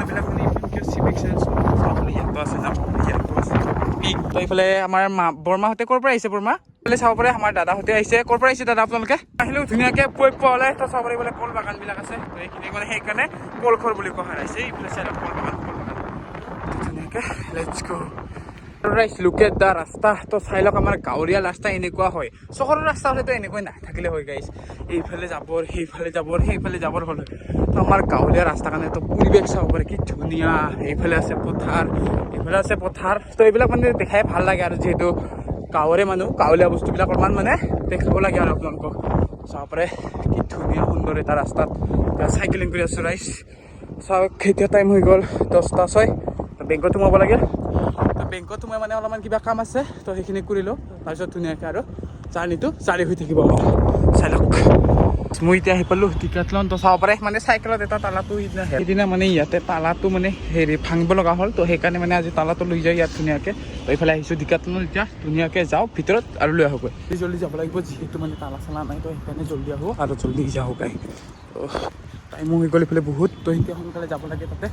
এইবিলাক মানে civic sense চাবলৈ ইয়াতো আছে যাম ইয়াতো আছে তো এইফালে আমাৰ বৰমাহঁতে ক'ৰ পৰা আহিছে বৰমা এইফালে চাব পাৰে আমাৰ দাদাহঁতে আহিছে ক'ৰ পৰা আহিছে দাদা আপোনালোকে আহিলেও ধুনীয়াকৈ পুৱা ওলাই তো চাব পাৰে এইফালে কল বাগানবিলাক আছে তো এইখিনি মানে সেইকাৰণে কলখৰ বুলি কোৱা হয় এইফালে চাইডত কল বাগান ধুনীয়াকৈ লেটছ গো লোকে দা ৰাস্তা তো চাই লওক আমাৰ গাঁৱলীয়া ৰাস্তা এনেকুৱা হয় চহৰৰ ৰাস্তা হ'লেতো এনেকৈ নাথাকিলে হয় গাইছ এইফালে যাবৰ সেইফালে যাবৰ হ'লে তো আমাৰ গাঁৱলীয়া ৰাস্তা কাৰণে তো পৰিৱেশ চাব পাৰে কি ধুনীয়া এইফালে আছে পথাৰ তো এইবিলাক মানে দেখাই ভাল লাগে আৰু যিহেতু গাঁৱৰে মানুহ গাঁৱলীয়া বস্তুবিলাক অলপমান মানে দেখাব লাগে আৰু আপোনালোকক চাব পাৰে কি ধুনীয়া সুন্দৰ এটা ৰাস্তাত চাইকেলিং কৰি আছোঁ ৰাইজ চাওক এতিয়া টাইম হৈ গ'ল 10:06 বেংকত সোমাব লাগে বেংকত সোমাই মানে অলপমান কিবা কাম আছে তো সেইখিনি কৰিলোঁ তাৰপিছত ধুনীয়াকৈ আৰু জাৰ্ণিটো জাৰি হৈ থাকিব চাই লওক মই এতিয়া আহি পালোঁ টিকেটলন তো চাব পাৰে মানে চাইকেলত এটা তালাটো সেইদিনা মানে ইয়াতে তালাটো মানে হেৰি ভাঙিব লগা হ'ল তো সেইকাৰণে মানে আজি তালাটো লৈ যায় ইয়াত ধুনীয়াকৈ তো এইফালে আহিছোঁ টিকেটলন এতিয়া ধুনীয়াকৈ যাওঁ ভিতৰত আৰু লৈ আহোঁগৈ জল্দি যাব লাগিব যিহেতু মানে তালা চালা নাই তো সেইকাৰণে জল্দি আহোঁ আৰু জল্দি যাওঁগৈ তো টাইমো হৈ গ'ল এইফালে বহুত তো এতিয়া সোনকালে যাব লাগে তাতে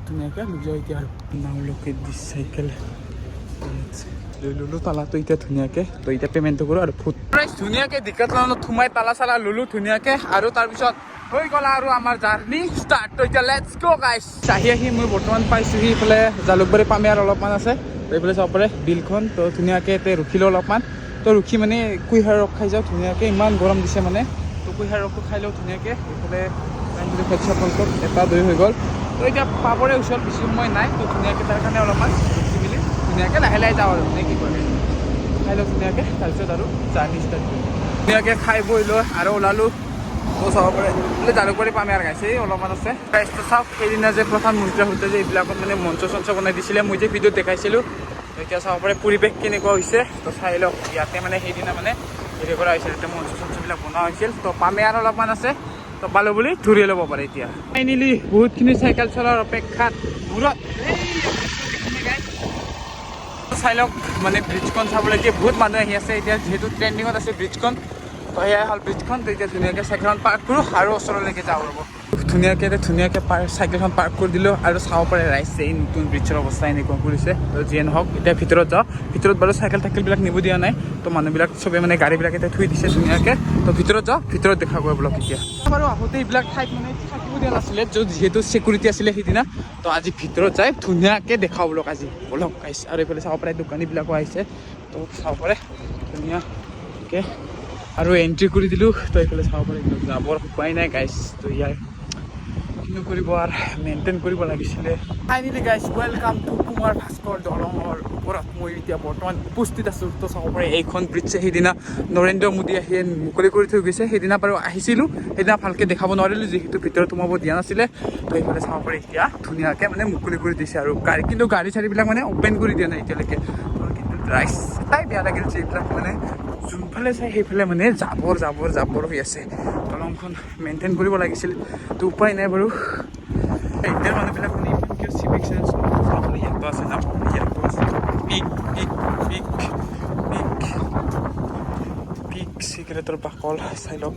ধুনীয়াকৈ লৈ যাওঁ এতিয়া আৰু নাওলৈকে দি চাইকেল লৈ ল'লোঁ তালাটো এতিয়া ধুনীয়াকৈ তো এতিয়া পে'মেণ্টটো কৰোঁ আৰু ফুড প্ৰাইচ ধুনীয়াকৈ ডিকাটলনত সোমাই তালা চালা ল'লোঁ ধুনীয়াকৈ আৰু তাৰপিছত হৈ গ'ল আৰু আমাৰ জাৰ্ণি ষ্টাৰ্ট তো এতিয়া লেটছ গো গাইছ আহি মই বৰ্তমান পাইছোঁহি এইফালে জালুকবাৰী পামে আৰু অলপমান আছে তো এইফালে চাব পাৰে বিলখন তো ধুনীয়াকৈ এতিয়া ৰখিলোঁ অলপমান তো ৰখি মানে কুঁহিয়াৰ ৰস খাই যাওঁ ধুনীয়াকৈ ইমান গৰম দিছে মানে তো কুঁহিয়াৰ ৰসটো খাই লওঁ ধুনীয়াকৈ এইফালে আপোনালোকক এটা দৈ হৈ গ'ল তো এতিয়া পাবৰে ওচৰত বেছি সময় নাই তো ধুনীয়াকৈ তাৰ কাৰণে অলপমান ৰখি মেলি ধুনীয়াকৈ লাহে যাওঁ আৰু নে কি কৰে খাই লওঁ ধুনীয়াকৈ তাৰপিছত আৰু জাৰ্ণি ষ্টাৰ্ট কৰিম ধুনীয়াকৈ খাই বৈ লৈ আৰু ওলালোঁ তো চাব পাৰে বোলে জালুকবাৰী পামে আৰু গাইছে অলপমান আছে প্ৰাইচটো চাওক সেইদিনা যে প্ৰধানমন্ত্ৰী আহোঁতে যে এইবিলাকত মানে মঞ্চ চঞ্চ বনাই দিছিলে মই যে ভিডিঅ'ত দেখাইছিলোঁ এতিয়া চাব পাৰে পৰিৱেশ কেনেকুৱা হৈছে তো চাই লওক ইয়াতে মানে সেইদিনা মানে হেৰি কৰা হৈছিল এতিয়া মঞ্চ চঞ্চবিলাক বনোৱা হৈছিল তো পামে আৰু অলপমান আছে তো পালোঁ বুলি ধৰি ল'ব পাৰে এতিয়া ফাইনেলি বহুতখিনি চাইকেল চলোৱাৰ অপেক্ষাত দূৰত চাই লওক মানে ব্ৰিজখন চাবলৈকে বহুত মানুহ আহি আছে এতিয়া যিহেতু ট্ৰেণ্ডিঙত আছে ব্ৰিজখন তো সেয়াই হ'ল ব্ৰিজখন তো এতিয়া ধুনীয়াকৈ চাইকেলখন পাৰ্ক কৰোঁ আৰু ওচৰলৈকে যাওঁ ৰ'ব ধুনীয়াকৈ চাইকেলখন পাৰ্ক কৰি দিলোঁ আৰু চাব পাৰে ৰাইজে এই নতুন ব্ৰিজৰ অৱস্থা এনেকুৱা কৰিছে তো যিয়ে নহওক এতিয়া ভিতৰত যাওঁ ভিতৰত বাৰু চাইকেলবিলাক নিব দিয়া নাই তো মানুহবিলাক চবে মানে গাড়ীবিলাক এতিয়া থৈ দিছে ধুনীয়াকৈ তো ভিতৰত যাওঁ ভিতৰত দেখা গৈ বোলক এতিয়া বাৰু আহোঁতে এইবিলাক ঠাইত মানে থাকিব দিয়া নাছিলে যিহেতু চিকিউৰিটি আছিলে সেইদিনা তো আজি ভিতৰত যাই ধুনীয়াকৈ দেখাওঁ বোলক আজি বলক আহিছে আৰু এইফালে চাব পাৰে দোকানীবিলাকো আহিছে তো চাব পাৰে ধুনীয়াকৈ আৰু এণ্ট্ৰি কৰি দিলোঁ তো এইফালে চাব পাৰে যাবৰ উপায় নাই গাইছ তো ইয়াৰ কিনো কৰিব আৰু মেইনটেইন কৰিব লাগিছিলে finally guys welcome to Kumar Bhaskar দলঙৰ ওপৰত মই এতিয়া বৰ্তমান উপস্থিত আছোঁ তো চাব পাৰে এইখন ব্ৰিজে সেইদিনা নৰেন্দ্ৰ মোদী আহি মুকলি কৰি থৈ গৈছে সেইদিনা বাৰু আহিছিলোঁ সেইদিনা ভালকৈ দেখাব নোৱাৰিলোঁ যিহেতু ভিতৰত সোমাব দিয়া নাছিলে তো এইফালে চাব পাৰে এতিয়া ধুনীয়াকৈ মানে মুকলি কৰি দিছে আৰু কিন্তু গাড়ী চাড়ীবিলাক মানে অ'পেন কৰি দিয়া নাই এতিয়ালৈকে কিন্তু ৰাইজ এটাই বেয়া লাগিল যে এইবিলাক মানে যোনফালে চাই সেইফালে মানে জাবৰ হৈ আছে দলংখন মেইনটেইন কৰিব লাগিছিল তো উপায় নাই বাৰু এতিয়া মানুহবিলাক মানে চিভিক চেন্স চাবলৈ ইয়াতো আছে যাম ইয়াতো আছে পিক চিগাৰেটৰ বাকল চাই লওক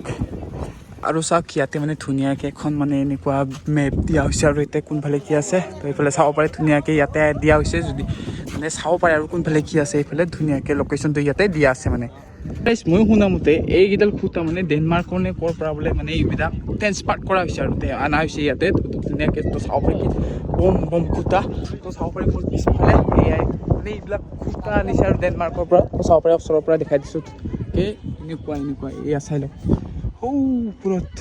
আৰু চাওক ইয়াতে মানে ধুনীয়াকৈ এখন মানে এনেকুৱা মেপ দিয়া হৈছে আৰু এতিয়া কোনফালে কি আছে তো এইফালে চাব পাৰে ধুনীয়াকৈ ইয়াতে দিয়া হৈছে যদি মানে চাব পাৰে আৰু কোনফালে কি আছে এইফালে ধুনীয়াকৈ লোকেশ্যনটো ইয়াতে দিয়া আছে মানে মই শুনামতে এইকেইডাল খুঁটা মানে ডেনমাৰ্কৰ নে ক'ৰ পৰা বোলে মানে এইবিলাক ট্ৰেন্সপাৰ্ট কৰা হৈছে আৰু অনা হৈছে ইয়াতে ধুনীয়াকৈ তো চাব পাৰে কি বম খুঁটা তো চাব পাৰে মোৰ পিছফালে এয়াই মানে এইবিলাক খুঁটা আনিছে আৰু ডেনমাৰ্কৰ পৰা তো চাব পাৰে ওচৰৰ পৰা দেখাই দিছোঁ এনেকুৱা এয়া চাই লওক ওপৰত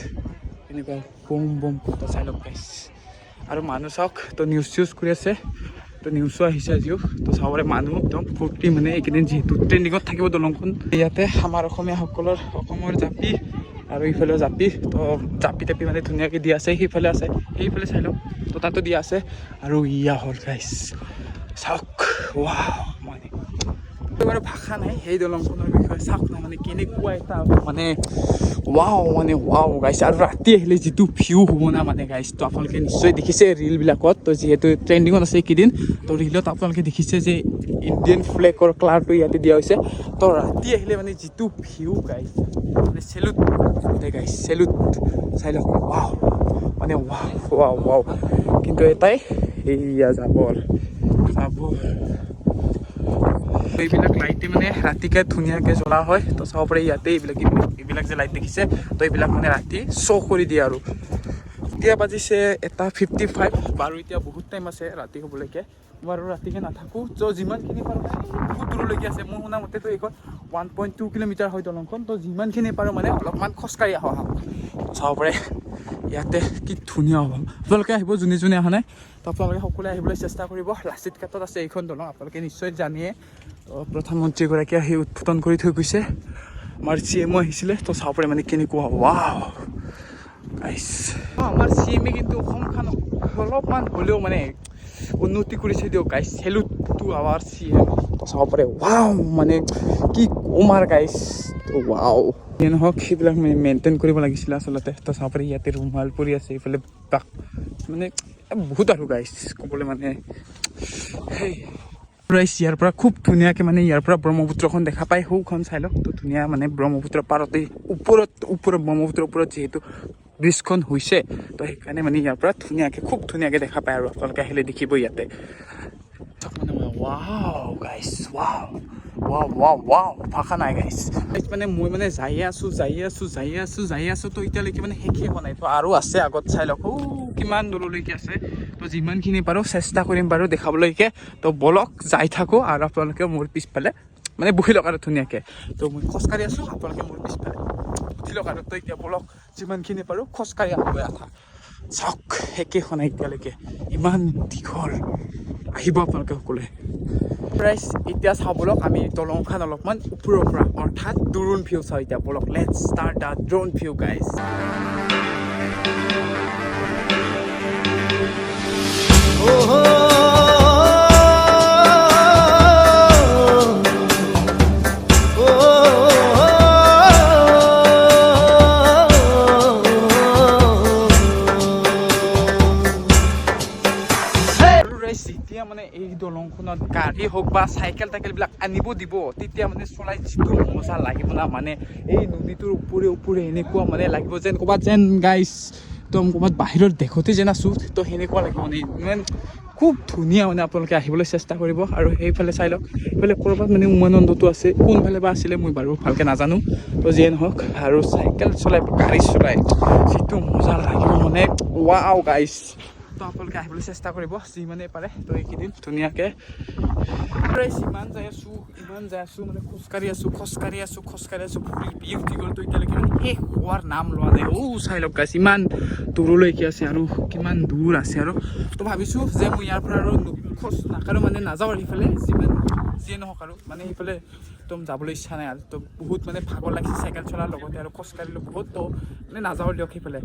এনেকুৱা বম খুঁটা চাই লওক গাইছ আৰু মানুহ চাওক তো নিউজ চিউজ কৰি আছে তো নিউজো আহিছে আজিও তো চাব পাৰে মানুহ একদম ফূৰ্তি মানে এইকেইদিন যিহেতু ট্ৰেণ্ডিঙত থাকিব দলংখন ইয়াতে আমাৰ অসমৰ জাপি আৰু ইফালেও জাপি তো জাপি মানে ধুনীয়াকৈ দিয়া আছে সেইফালে চাই লওক তো তাতো দিয়া আছে আৰু ইয়া হ'ল গাইছ চাওক মানে বাৰু ভাষা নাই সেই দলংখনৰ বিষয়ে চাওক না মানে কেনেকুৱা এটা মানে গাইছে আৰু ৰাতি আহিলে যিটো ভিউ হ'ব না মানে গাইছ তো আপোনালোকে নিশ্চয় দেখিছে ৰিলবিলাকত তো যিহেতু ট্ৰেণ্ডিঙত আছে এইকেইদিন তো ৰিলত আপোনালোকে দেখিছে যে ইণ্ডিয়ান ফ্লেগৰ কালাৰটো ইয়াতে দিয়া হৈছে তো ৰাতি আহিলে মানে যিটো ভিউ গাইছ মানে চেলুট চাই লওক মানে কিন্তু এটাই এইয়া জাবৰ জাবৰ এইবিলাক লাইটে মানে ৰাতিকে ধুনীয়াকৈ জ্বলা হয় তো চাব পাৰে ইয়াতে এইবিলাক যে লাইট দেখিছে তো এইবিলাক মানে ৰাতি শ্ব' কৰি দিয়ে আৰু এতিয়া বাজিছে 1:55 বাৰু এতিয়া বহুত টাইম আছে ৰাতি হ'বলৈকে বাৰু ৰাতিকে নাথাকোঁ তো যিমানখিনি পাৰোঁ বহুত দূৰলৈকে আছে মোৰ শুনা মতেতো এইখন 1.2 কিলোমিটাৰ হয় দলংখন তো যিমানখিনি পাৰোঁ মানে অলপমান খোজকাঢ়ি আহোঁ চাব পাৰে ইয়াতে কি ধুনীয়া হ'ব আপোনালোকে আহিব যোনে যোনে অহা নাই তো আপোনালোকে সকলোৱে আহিবলৈ চেষ্টা কৰিব লাচিত ঘাটত আছে এইখন দলং আপোনালোকে নিশ্চয় জানিয়ে তো প্ৰধানমন্ত্ৰীগৰাকীয়ে আহি উদ্বোধন কৰি থৈ গৈছে আমাৰ CMO আহিছিলে তো চাব পাৰে মানে কেনেকুৱা ৱাও গাইছ আমাৰ CMA কিন্তু অসমখন অলপমান হ'লেও মানে উন্নতি কৰিছে দিয়ক গাইছ চেলুট টু আৱাৰ CM তো চাব পাৰে ৱাও মানে কি কমাৰ গাইছ তো ৱাও যে নহওক সেইবিলাক মেইনটেইন কৰিব লাগিছিলে আচলতে তো চাব পাৰে ইয়াতে ৰুমাল পৰি আছে এইফালে মানে বহুত আৰু গাইছ ক'বলৈ মানে সেই ইয়াৰ পৰা খুব ধুনীয়াকৈ মানে ইয়াৰ পৰা ব্ৰহ্মপুত্ৰখন দেখা পায় সৌখন চাই লওক তো ধুনীয়া মানে ব্ৰহ্মপুত্ৰ পাৰতে ওপৰত ব্ৰহ্মপুত্ৰৰ ওপৰত যিহেতু ব্ৰিজখন হৈছে তো সেইকাৰণে মানে ইয়াৰ পৰা ধুনীয়াকৈ খুব ধুনীয়াকৈ দেখা পায় আৰু আপোনালোকে আহিলে দেখিব ইয়াতে ৱাও গাইছ ৱাও ভাষা নাই গাইছ মানে মই মানে যাই আছোঁ তো এতিয়ালৈকে মানে শেষেই হোৱা নাই তো আৰু আছে আগত চাই লওক কিমান দূৰলৈকে আছে তো যিমানখিনি পাৰোঁ চেষ্টা কৰিম বাৰু দেখাবলৈকে তো বলক যাই থাকোঁ আৰু আপোনালোকে মোৰ পিছফালে মানে বহি লওক আৰু ধুনীয়াকৈ তো মই খোজকাঢ়ি আছোঁ আপোনালোকে মোৰ পিছফালে উঠি লওক আৰু তো এতিয়া বলক যিমানখিনি পাৰোঁ খোজকাঢ়ি আহোঁগৈ আঠা চাওক শেষেই হোৱা নাই এতিয়ালৈকে ইমান দীঘল আহিব আপোনালোকে সকলোৱে প্ৰাইচ এতিয়া চাওঁ বলক আমি দলংখন অলপমান ওপৰৰ পৰা অৰ্থাৎ ড্ৰোন ভিউ চাওঁ এতিয়া বলক let's start the drone view guys যেতিয়া মানে এই দলংখনত গাড়ী হওক বা চাইকেল টাইকেলবিলাক আনিব দিব তেতিয়া মানে চলাই যিটো মজা লাগিব না মানে এই নদীটোৰ ওপৰে এনেকুৱা মানে লাগিব যেন ক'ৰবাত যেন গাইছ একদম ক'ৰবাত বাহিৰৰ দেশতে যেন আছোঁ তো সেনেকুৱা লাগিব মানে ইমান খুব ধুনীয়া মানে আপোনালোকে আহিবলৈ চেষ্টা কৰিব আৰু সেইফালে চাই লওক সেইফালে ক'ৰবাত মানে উমানন্দটো আছে কোনফালে বা আছিলে মই বাৰু ভালকৈ নাজানো তো যিয়ে নহওক আৰু চাইকেল চলাই গাড়ী চলাই যিটো মজা লাগিব মানে ৱাও গাইছ তো আপোনালোকে আহিবলৈ চেষ্টা কৰিব যিমানেই পাৰে তো এইকেইদিন ধুনীয়াকৈ ইমান যাই আছোঁ মানে খোজকাঢ়ি আছোঁ ভৰি বিষ উঠি গ'ল তো এতিয়ালৈকে মানে শেষ হোৱাৰ নাম লোৱা নাই চাই লওক গাইছ ইমান দূৰলৈকে আছে আৰু কিমান দূৰ আছে আৰু তো ভাবিছোঁ যে মই ইয়াৰ পৰা আৰু খোজ নাকাৰো মানে নাযাওঁ আৰু সিফালে যিয়ে নহওক আৰু মানে সিফালে একদম যাবলৈ ইচ্ছা নাই আৰু তো বহুত মানে ভাগৰ লাগিছে চাইকেল চলাৰ লগতে আৰু খোজকাঢ়িলোঁ বহুত তো মানে নাযাওঁ দিয়ক সিফালে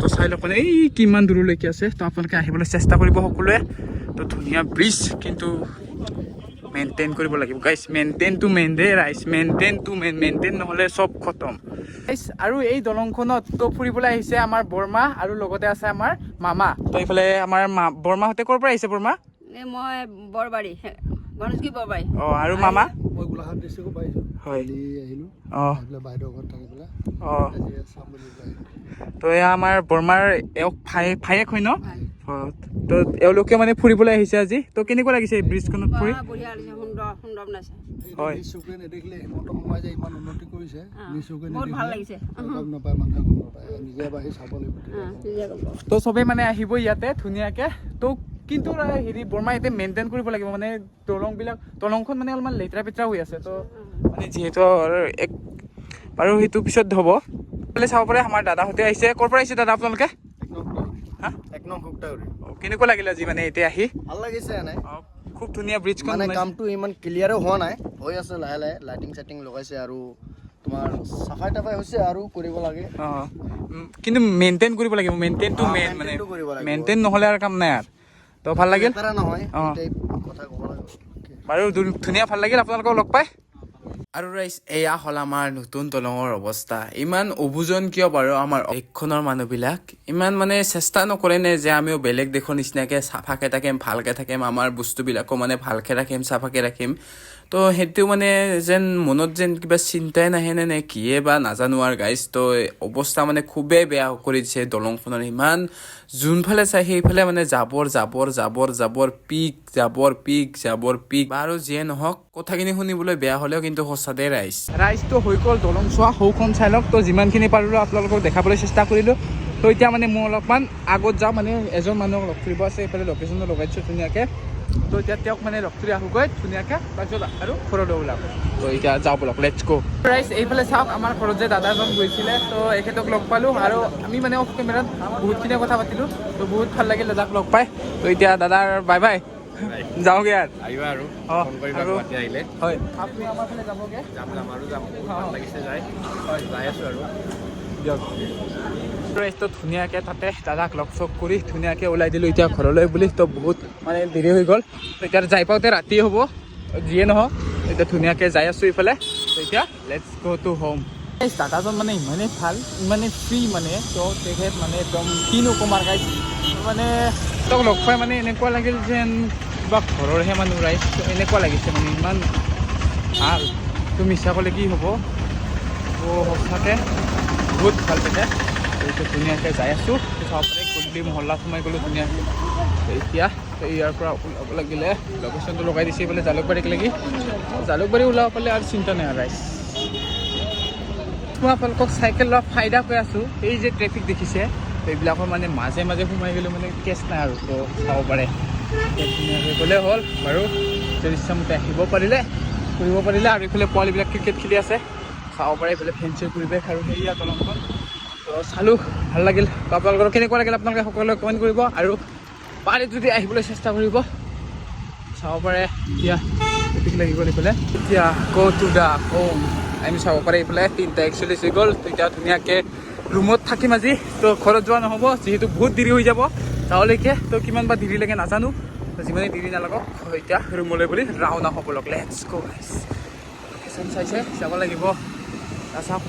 তো চাই লওক মানে এই কিমান দূৰলৈকে আছে তো আপোনালোকে আহিবলৈ চেষ্টা কৰিব সকলোৱে তো ধুনীয়া ব্ৰিজ কিন্তু মেইনটেইন কৰিব লাগিব গাইছ মেইনটেইন নহ'লে চব খতম গাইছ আৰু এই দলংখনত তো ফুৰিবলৈ আহিছে আমাৰ বৰমা আৰু লগতে আছে আমাৰ মামা তো এইফালে আমাৰ বৰমাহঁতে ক'ৰ পৰা আহিছে বৰমা মই বৰবাৰী গণেশগুৰি বৰবাৰী আৰু মামা মই গোলাঘাট ডিষ্ট্ৰিক্টৰ পৰা আহিছোঁ হয় আহিলোঁ বাইদেউৰ ঘৰত থাকি পেলাই চাম বুলি তো এয়া আমাৰ বৰমাৰ এওক ভায়েক হয় ন তো এওঁলোকে মানে ফুৰিবলৈ আহিছে আজি তো কেনেকুৱা লাগিছে এই ব্ৰিজখনত ফুৰি বঢ়িয়া লাগিছে সুন্দৰ বনাইছে হয় নিজ চকুৰে নেদেখিলে হিমন্ত শৰ্মাই যে ইমান উন্নতি কৰিছে নিজ চকুৰে বহুত ভাল লাগিছে গম নাপায় মানুহে গম নাপায় নিজে আহি চাব লাগিব তো চবেই মানে আহিব ইয়াতে ধুনীয়াকৈ তো কিন্তু হেৰি বৰমা ইয়াতে মেইনটেইন কৰিব লাগিব মানে দলংখন মানে অলপমান লেতেৰা পেতেৰা হৈ আছে তো মানে যিহেতু এক বাৰু সেইটো পিছত হ'ব চাব পাৰে আমাৰ দাদাহঁতে আহিছে ক'ৰ পৰা আহিছে দাদা আপোনালোকে হা এক নং ভুক্তাগুৰি কেনেকুৱা লাগিলে আজি মানে এতিয়া আহি ভাল লাগিছে এনে খুব ধুনীয়া ব্ৰিজখন মানে কামটো ইমান ক্লিয়াৰো হোৱা নাই হৈ আছে লাহে লাহে লাইটিং চাইটিং লগাইছে আৰু তোমাৰ চাফাই টাফাই হৈছে আৰু কৰিব লাগে কিন্তু মেইনটেইন কৰিব লাগিব মেইনটেইনটো মেইন মানে মেইনটেইন নহ'লে আৰু কাম নাই আৰু তো ভাল লাগিল নহয় কথা ক'ব লাগে বাৰু ধুনীয়া ভাল লাগিল আপোনালোকক লগ পাই আৰু ৰাইজ এয়া হ'ল আমাৰ নতুন দলঙৰ অৱস্থা ইমান অবুজন কিয় বাৰু আমাৰ দেশখনৰ মানুহবিলাক ইমান মানে চেষ্টা নকৰে নে যে আমিও বেলেগ দেশৰ নিচিনাকৈ চাফাকৈ থাকিম ভালকৈ থাকিম আমাৰ বস্তুবিলাকো মানে ভালকৈ ৰাখিম চাফাকৈ ৰাখিম তো সেইটো মানে যেন মনত যেন কিবা চিন্তাই নাহে নে কিয়ে বা নাজানো আৰু গাইজ। তো অৱস্থা মানে খুবেই বেয়া কৰি দিছে দলংখনৰ। ইমান যোনফালে চাই সেইফালে মানে জাবৰ জাবৰ জাবৰ জাবৰ পিক জাবৰ পিক জাবৰ পিক। আৰু যিয়ে নহওক কথাখিনি শুনিবলৈ বেয়া হ'লেও কিন্তু সঁচাতে ৰাইজটো হৈ গ'ল দলং চোৱা। সৌখন চাই লওক। তো যিমানখিনি পাৰিলোঁ আপোনালোকক দেখাবলৈ চেষ্টা কৰিলোঁ। তো এতিয়া মানে মই অলপমান আগত যাওঁ, মানে এজন মানুহক লগ কৰিব আছে। এইফালে লোকেশ্যনটো লগাইছোঁ ধুনীয়াকৈ। তো এতিয়া তেওঁক মানে লগ কৰি আহোঁগৈ ধুনীয়াকৈ, তাৰপিছত আৰু ঘৰলৈ ওলাম। তো এতিয়া যাওঁ বলক, লেটছ গো। ৰাইজ এইফালে চাওক, আমাৰ ঘৰত যে দাদা এজন গৈছিলে, তো এখেতক লগ পালোঁ। আৰু আমি মানে অফ কেমেৰাত বহুতখিনিয়ে কথা পাতিলোঁ। তো বহুত ভাল লাগিল দাদাক লগ পাই। তো এতিয়া দাদাৰ বাই বাই, যাওঁগৈ আৰু আহিবা আৰু অঁ ফোন কৰিবা আৰু গুৱাহাটী আহিলে। হয়, আপুনি আমাৰ ফালে যাবগৈ? যাম আৰু যাম, বহুত ভাল লাগিছে যাই আছোঁ আৰু দিয়ক। তো ধুনীয়াকৈ তাতে দাদাক লগ চগ কৰি ধুনীয়াকৈ ওলাই দিলোঁ এতিয়া ঘৰলৈ বুলি। তো বহুত মানে দেৰি হৈ গ'ল। তো এতিয়া যাই পাওঁতে ৰাতি হ'ব, যিয়ে নহওক এতিয়া ধুনীয়াকৈ যাই আছোঁ ইফালে। তো এতিয়া লেটছ গ' টু হোম। এই দাদাজন মানে ইমানেই ভাল, ইমানেই ফ্ৰী মানে। তো তেখেত মানে একদম কিনো কমাৰ গাইজ, মানে তেওঁক লগ পাই মানে এনেকুৱা লাগিল যেন কিবা ঘৰৰহে মানুহ ৰাইজ। তো এনেকুৱা লাগিছে মানে, ইমান ভাল। তো মিছা ক'লে কি হ'ব। তো সঁচাকৈ বহুত ভাল তেখেত। এতিয়া ধুনীয়াকৈ যাই আছোঁ। চাব পাৰে গধূলি মহল্লাত সোমাই গ'লোঁ ধুনীয়াকৈ। এতিয়া ইয়াৰ পৰা ওলাব লাগিলে লোকেশ্যনটো লগাই দিছে বোলে জালুকবাৰীক লাগি। জালুকবাৰী ওলাব পালে আৰু চিন্তা নাই ৰাইজ। মই আপোনালোকক চাইকেল লোৱা ফাইদা কৈ আছোঁ। এই যে ট্ৰেফিক দেখিছে, এইবিলাকৰ মানে মাজে মাজে সোমাই গ'লে মানে কেছ নাই আৰু। তো চাব পাৰে ধুনীয়াকৈ গ'লে হ'ল বাৰু। যদি ইচ্ছামতে আহিব পাৰিলে ফুৰিব পাৰিলে। আৰু এইফালে পোৱালিবিলাক ক্ৰিকেট খেলি আছে, চাব পাৰে। এইফালে ফেঞ্চিৰ পৰিৱেশ আৰু সেয়া দলংখন। তো চালোঁ, ভাল লাগিল। তো আপোনালোকৰ কেনেকুৱা লাগিল আপোনালোকে সকলোৱে কমেণ্ট কৰিব। আৰু পাৰে যদি আহিবলৈ চেষ্টা কৰিব। চাব পাৰে এতিয়া ট্ৰেফিক লাগি গ'ল এইফালে। এতিয়া গ' টু দা হোম। আমি চাব পাৰে এইফালে 3:41 হৈ গ'ল। তো এতিয়া ধুনীয়াকৈ ৰুমত থাকিম আজি। তো ঘৰত যোৱা নহ'ব, যিহেতু বহুত দেৰি হৈ যাব তালৈকে। তো কিমান বা দেৰি লাগে নাজানো, যিমানেই দেৰি নালাগক এতিয়া ৰুমলৈ বুলি ৰাওনা হ'ব লগ। Let's go guys. লোকেশ্যন চাইছে যাব লাগিব, চাওক।